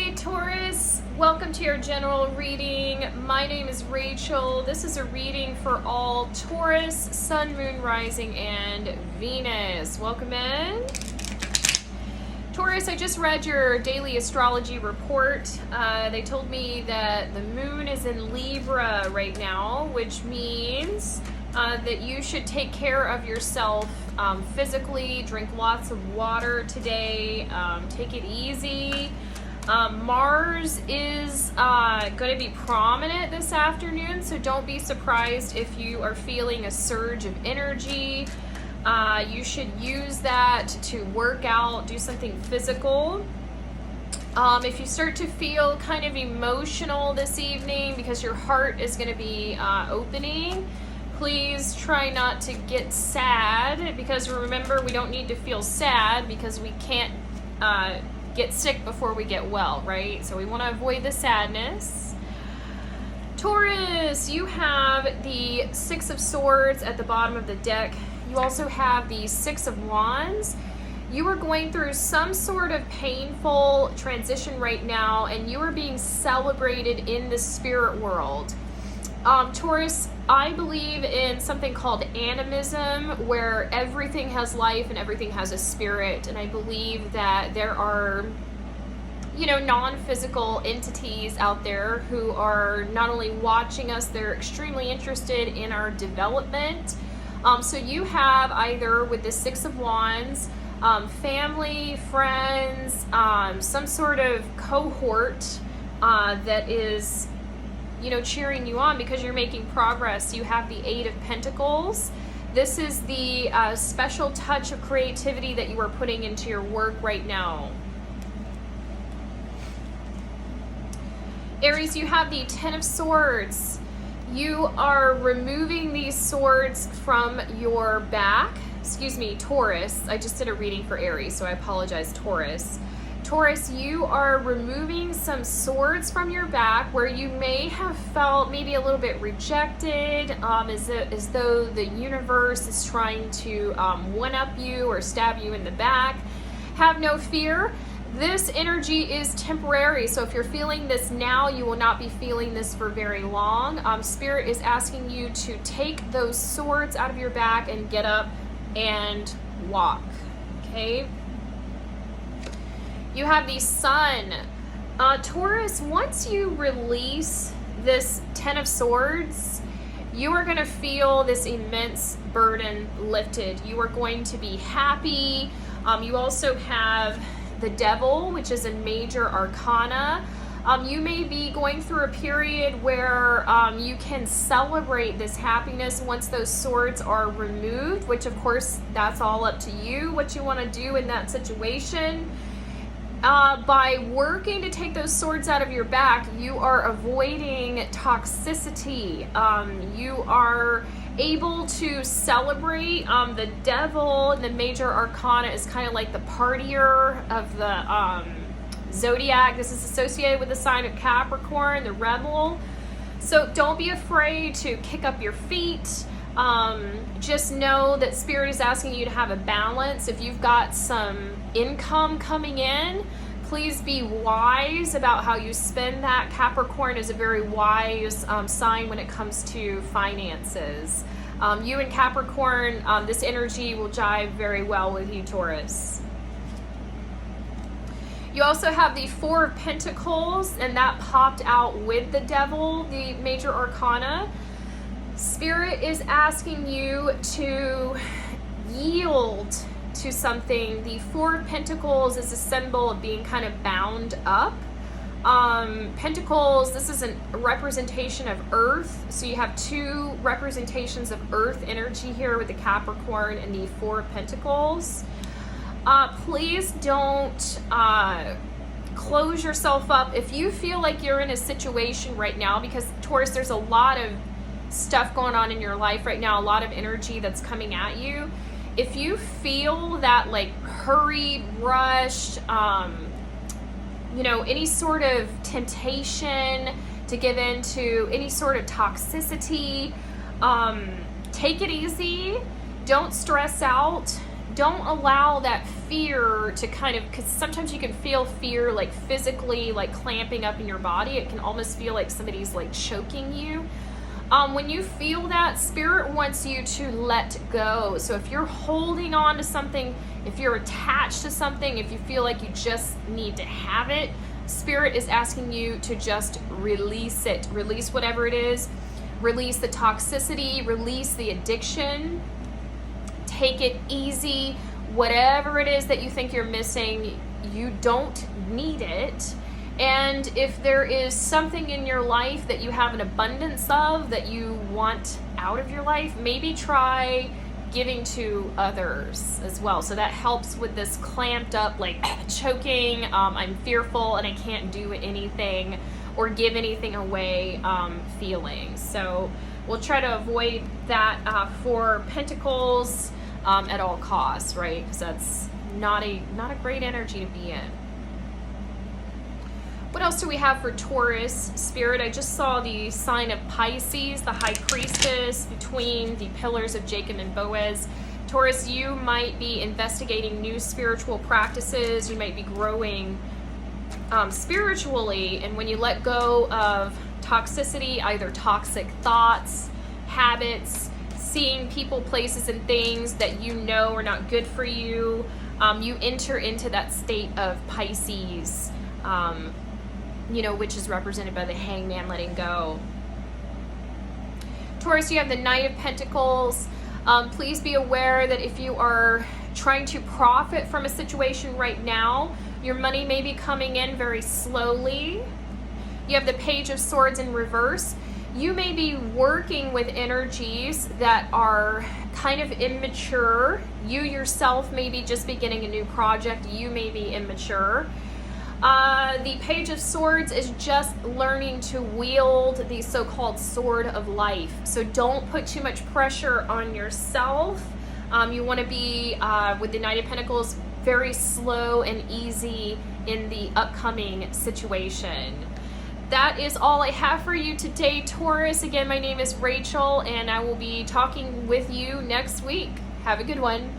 Hey Taurus, welcome to your general reading. My name is Rachel. This is a reading for all Taurus, Sun, Moon, Rising, and Venus. Welcome in. Taurus, I just read your daily astrology report. They told me that the moon is in Libra right now, which means that you should take care of yourself physically, drink lots of water today, take it easy. Mars is going to be prominent this afternoon, so don't be surprised if you are feeling a surge of energy. You should use that to work out, do something physical. If you start to feel kind of emotional this evening because your heart is going to be opening, please try not to get sad, because remember, we don't need to feel sad because we can't get sick before we get well, right? So we want to avoid the sadness. Taurus, you have the Six of Swords at the bottom of the deck. You also have the Six of Wands. You are going through some sort of painful transition right now, and you are being celebrated in the spirit world. Taurus, I believe in something called animism, where everything has life and everything has a spirit, and I believe that there are, non-physical entities out there who are not only watching us, they're extremely interested in our development. So you have either with the Six of Wands, family, friends, some sort of cohort that is cheering you on because you're making progress. You have the Eight of Pentacles. This is the special touch of creativity that you are putting into your work right now. Aries, you have the Ten of Swords. You are removing these swords from your back. Excuse me, Taurus. I just did a reading for Aries, so I apologize, Taurus. Taurus, you are removing some swords from your back where you may have felt maybe a little bit rejected, as though the universe is trying to one-up you or stab you in the back. Have no fear. This energy is temporary, so if you're feeling this now, you will not be feeling this for very long. Spirit is asking you to take those swords out of your back and get up and walk, okay? You have the Sun. Taurus, once you release this Ten of Swords, you are going to feel this immense burden lifted. You are going to be happy. You also have the Devil, which is a major arcana. You may be going through a period where you can celebrate this happiness once those swords are removed, which of course, that's all up to you, what you want to do in that situation. By working to take those swords out of your back, you are avoiding toxicity. You are able to celebrate. The Devil and the major arcana is kind of like the partier of the zodiac. This is associated with the sign of Capricorn, the rebel. So don't be afraid to kick up your feet. Just know that Spirit is asking you to have a balance. If you've got some income coming in, please be wise about how you spend that. Capricorn is a very wise sign when it comes to finances. You and Capricorn, this energy will jive very well with you, Taurus. You also have the Four of Pentacles, and that popped out with the Devil, the major arcana. Spirit is asking you to yield to something. The Four of Pentacles is a symbol of being kind of bound up. Pentacles, this is a representation of Earth. So you have two representations of Earth energy here with the Capricorn and the Four of Pentacles. Please don't close yourself up if you feel like you're in a situation right now, because Taurus, there's a lot of stuff going on in your life right now, a lot of energy that's coming at you. If you feel that like hurried, rushed, any sort of temptation to give in to any sort of toxicity, take it easy. Don't stress out. don't allow that fear to kind of, because sometimes you can feel fear like physically like clamping up in your body. It can almost feel like somebody's like choking you. When you feel that, Spirit wants you to let go. So if you're holding on to something, if you're attached to something, if you feel like you just need to have it, Spirit is asking you to just release it. Release whatever it is. Release the toxicity. Release the addiction. Take it easy. Whatever it is that you think you're missing, you don't need it. And if there is something in your life that you have an abundance of that you want out of your life, maybe try giving to others as well. So that helps with this clamped up, like choking, I'm fearful and I can't do anything or give anything away feeling. So we'll try to avoid that for Pentacles at all costs, right? Because that's not a great energy to be in. What else do we have for Taurus, Spirit? I just saw the sign of Pisces, the High Priestess, between the pillars of Jacob and Boaz. Taurus, you might be investigating new spiritual practices. You might be growing spiritually. And when you let go of toxicity, either toxic thoughts, habits, seeing people, places, and things that you know are not good for you, you enter into that state of Pisces, which is represented by the Hangman, letting go. Taurus, you have the Knight of Pentacles. Please be aware that if you are trying to profit from a situation right now, your money may be coming in very slowly. You have the Page of Swords in reverse. You may be working with energies that are kind of immature. You yourself may be just beginning a new project. You may be immature. The Page of Swords is just learning to wield the so-called sword of life. So don't put too much pressure on yourself. You want to be, with the Knight of Pentacles, very slow and easy in the upcoming situation. That is all I have for you today, Taurus. Again, my name is Rachel, and I will be talking with you next week. Have a good one.